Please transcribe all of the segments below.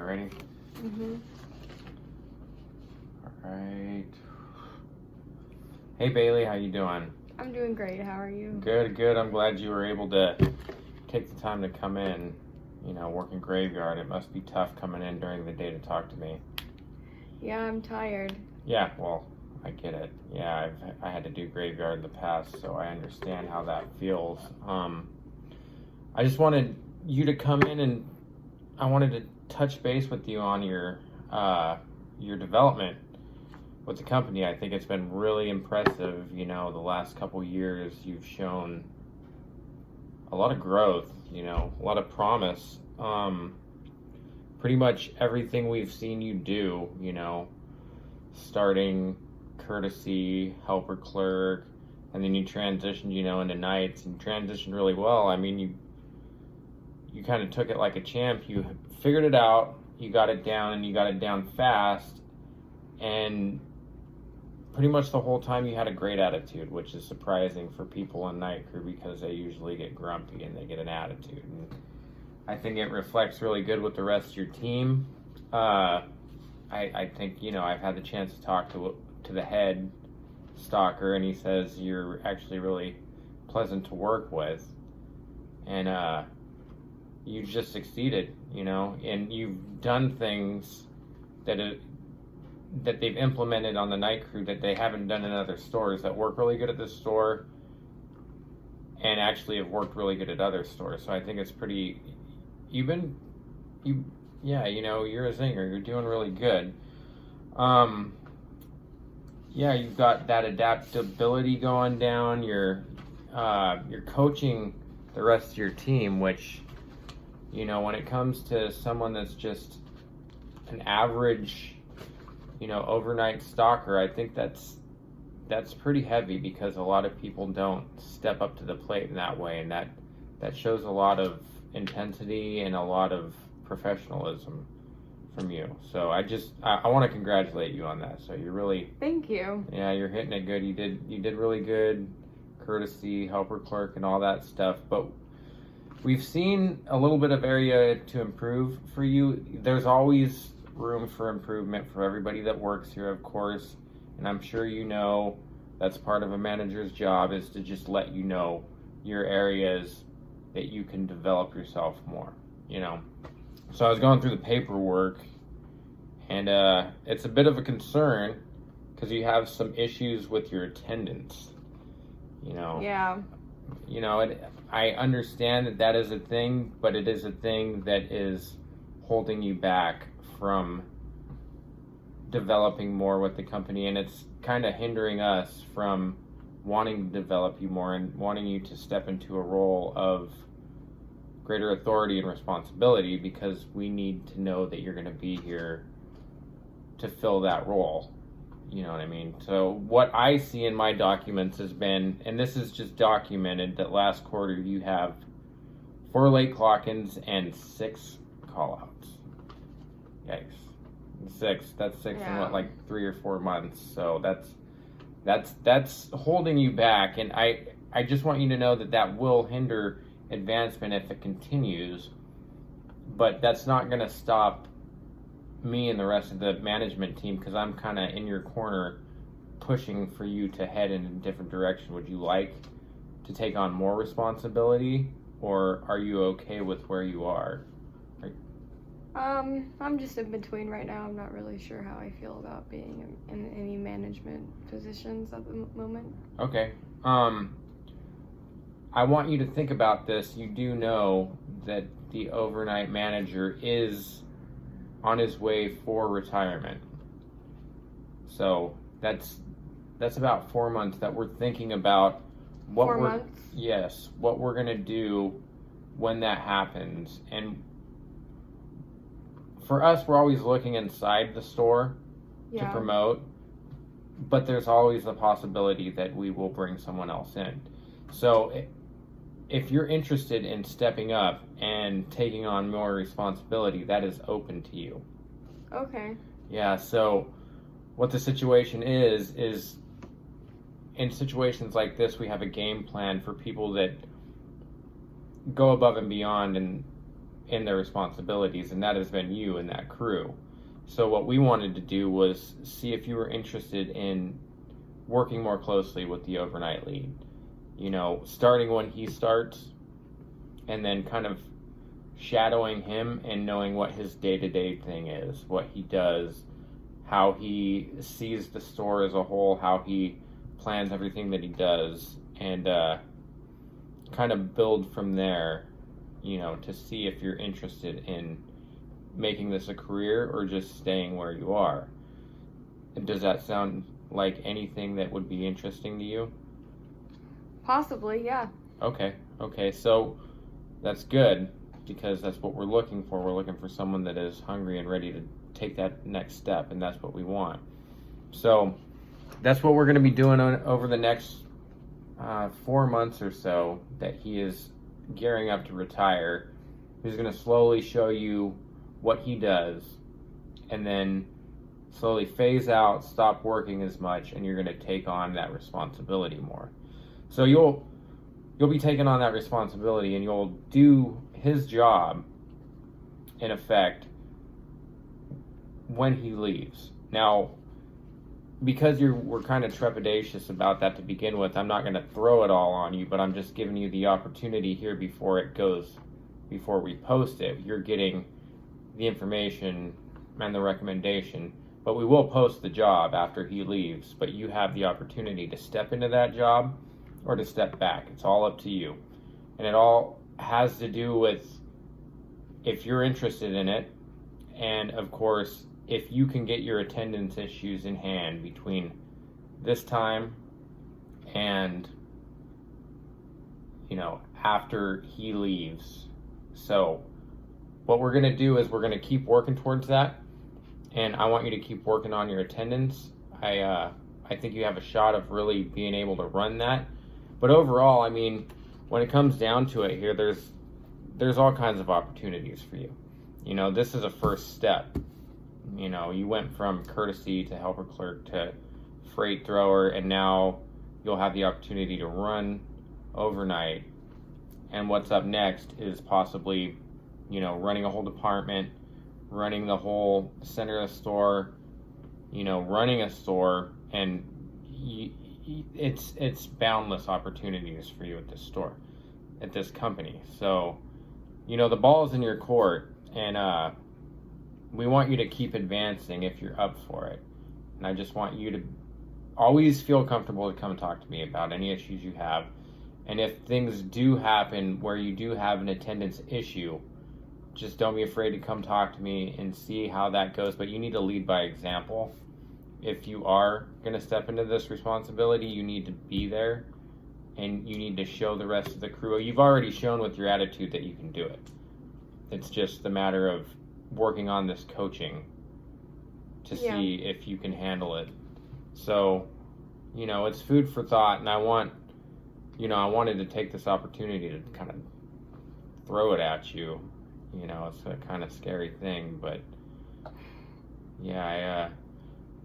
Ready? Mm-hmm. All right. Hey Bailey, how you doing? I'm doing great. How are you? Good, good. I'm glad you were able to take the time to come in. You know, working graveyard, it must be tough coming in during the day to talk to me. Yeah, I'm tired. Yeah, well, I get it. Yeah, I had to do graveyard in the past, so I understand how that feels. I just wanted you to come in, and I wanted to touch base with you on your development with the company. I think it's been really impressive. You know, the last couple years you've shown a lot of growth, you know, a lot of promise. Pretty much everything we've seen you do, you know, starting courtesy, helper clerk, and then you transitioned, you know, into nights, and transitioned really well. I mean, you kind of took it like a champ. You figured it out, you got it down, and you got it down fast, and pretty much the whole time you had a great attitude, which is surprising for people in night crew because they usually get grumpy and they get an attitude. And I think it reflects really good with the rest of your team. I think, you know, I've had the chance to talk to the head stalker, and he says you're actually really pleasant to work with, and you just succeeded, you know, and you've done things that they've implemented on the night crew that they haven't done in other stores that work really good at this store and actually have worked really good at other stores. So I think it's pretty, yeah, you know, you're a zinger. You're doing really good. Yeah, you've got that adaptability going down. You're coaching the rest of your team, which, you know, when it comes to someone that's just an average, you know, overnight stalker, I think that's pretty heavy because a lot of people don't step up to the plate in that way, and that shows a lot of intensity and a lot of professionalism from you. So I want to congratulate you on that. So you're really, Thank you. yeah, you're hitting it good. You did really good, courtesy, helper clerk, and all that stuff. But we've seen a little bit of area to improve for you. There's always room for improvement for everybody that works here, of course, and I'm sure you know that's part of a manager's job, is to just let you know your areas that you can develop yourself more, you know. So I was going through the paperwork, and it's a bit of a concern because you have some issues with your attendance, you know. Yeah. You know, I understand that is a thing, but it is a thing that is holding you back from developing more with the company, and it's kind of hindering us from wanting to develop you more and wanting you to step into a role of greater authority and responsibility, because we need to know that you're going to be here to fill that role. You know what I mean? So what I see in my documents has been, and this is just documented, that last quarter you have 4 late clock-ins and 6 call-outs. Yikes. 6. That's 6 in what, like 3 or 4 months. So that's holding you back, and I just want you to know that will hinder advancement if it continues, but that's not going to stop me and the rest of the management team, because I'm kind of in your corner pushing for you to head in a different direction. Would you like to take on more responsibility, or are you okay with where you are? I'm just in between right now. I'm not really sure how I feel about being in any management positions at the moment. Okay. I want you to think about this. You do know that the overnight manager is on his way for retirement. So that's about 4 months that we're thinking about what 4 months? Yes, what we're gonna do when that happens. And for us, we're always looking inside the store to promote, but there's always the possibility that we will bring someone else in. So if you're interested in stepping up and taking on more responsibility, that is open to you. Okay. Yeah, so what the situation is in situations like this, we have a game plan for people that go above and beyond, and in their responsibilities, and that has been you and that crew. So what we wanted to do was see if you were interested in working more closely with the overnight lead. You know, starting when he starts, and then kind of shadowing him and knowing what his day-to-day thing is, what he does, how he sees the store as a whole, how he plans everything that he does, and kind of build from there, you know, to see if you're interested in making this a career or just staying where you are. Does that sound like anything that would be interesting to you? Possibly, yeah. Okay, so that's good, because that's what we're looking for. We're looking for someone that is hungry and ready to take that next step, and that's what we want. So that's what we're going to be doing over the next 4 months or so that he is gearing up to retire. He's going to slowly show you what he does, and then slowly phase out, stop working as much, and you're going to take on that responsibility more. So you'll be taking on that responsibility, and you'll do his job in effect when he leaves. Now, because we're kind of trepidatious about that to begin with, I'm not going to throw it all on you, but I'm just giving you the opportunity here before we post it. You're getting the information and the recommendation, but we will post the job after he leaves, but you have the opportunity to step into that job or to step back. It's all up to you. And it all has to do with if you're interested in it, and of course, if you can get your attendance issues in hand between this time and, you know, after he leaves. So what we're going to do is we're going to keep working towards that, and I want you to keep working on your attendance. I think you have a shot of really being able to run that. But overall, I mean, when it comes down to it here, there's all kinds of opportunities for you. You know, this is a first step. You know, you went from courtesy to helper clerk to freight thrower, and now you'll have the opportunity to run overnight. And what's up next is possibly, you know, running a whole department, running the whole center of the store, you know, running a store, and it's boundless opportunities for you at this store, at this company. So, you know, the ball is in your court, and we want you to keep advancing if you're up for it. And I just want you to always feel comfortable to come talk to me about any issues you have. And if things do happen where you do have an attendance issue, just don't be afraid to come talk to me and see how that goes. But you need to lead by example. If you are going to step into this responsibility, you need to be there, and you need to show the rest of the crew. You've already shown with your attitude that you can do it. It's just a matter of working on this coaching to see if you can handle it. So, you know, it's food for thought, and I wanted to take this opportunity to kind of throw it at you. You know, it's a kind of scary thing, but yeah,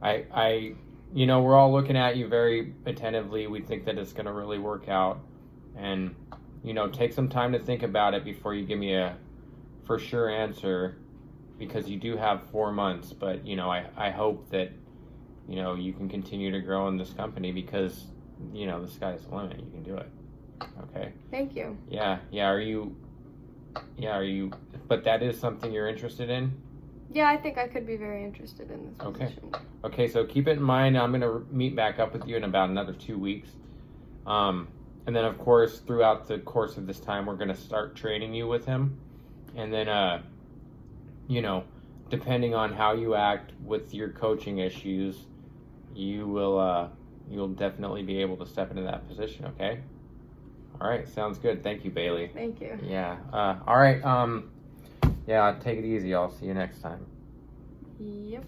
I you know, we're all looking at you very attentively. We think that it's going to really work out, and, you know, take some time to think about it before you give me a for sure answer, because you do have 4 months. But, you know, I hope that, you know, you can continue to grow in this company, because, you know, the sky's the limit. You can do it. Okay. Thank you. Yeah. Are you, but that is something you're interested in? Yeah, I think I could be very interested in this position. Okay, so keep it in mind. I'm going to meet back up with you in about another 2 weeks. And then, of course, throughout the course of this time, we're going to start training you with him. And then, you know, depending on how you act with your coaching issues, you'll definitely be able to step into that position, okay? All right, sounds good. Thank you, Bailey. Thank you. Yeah. All right. Yeah, take it easy. I'll see you next time. Yep.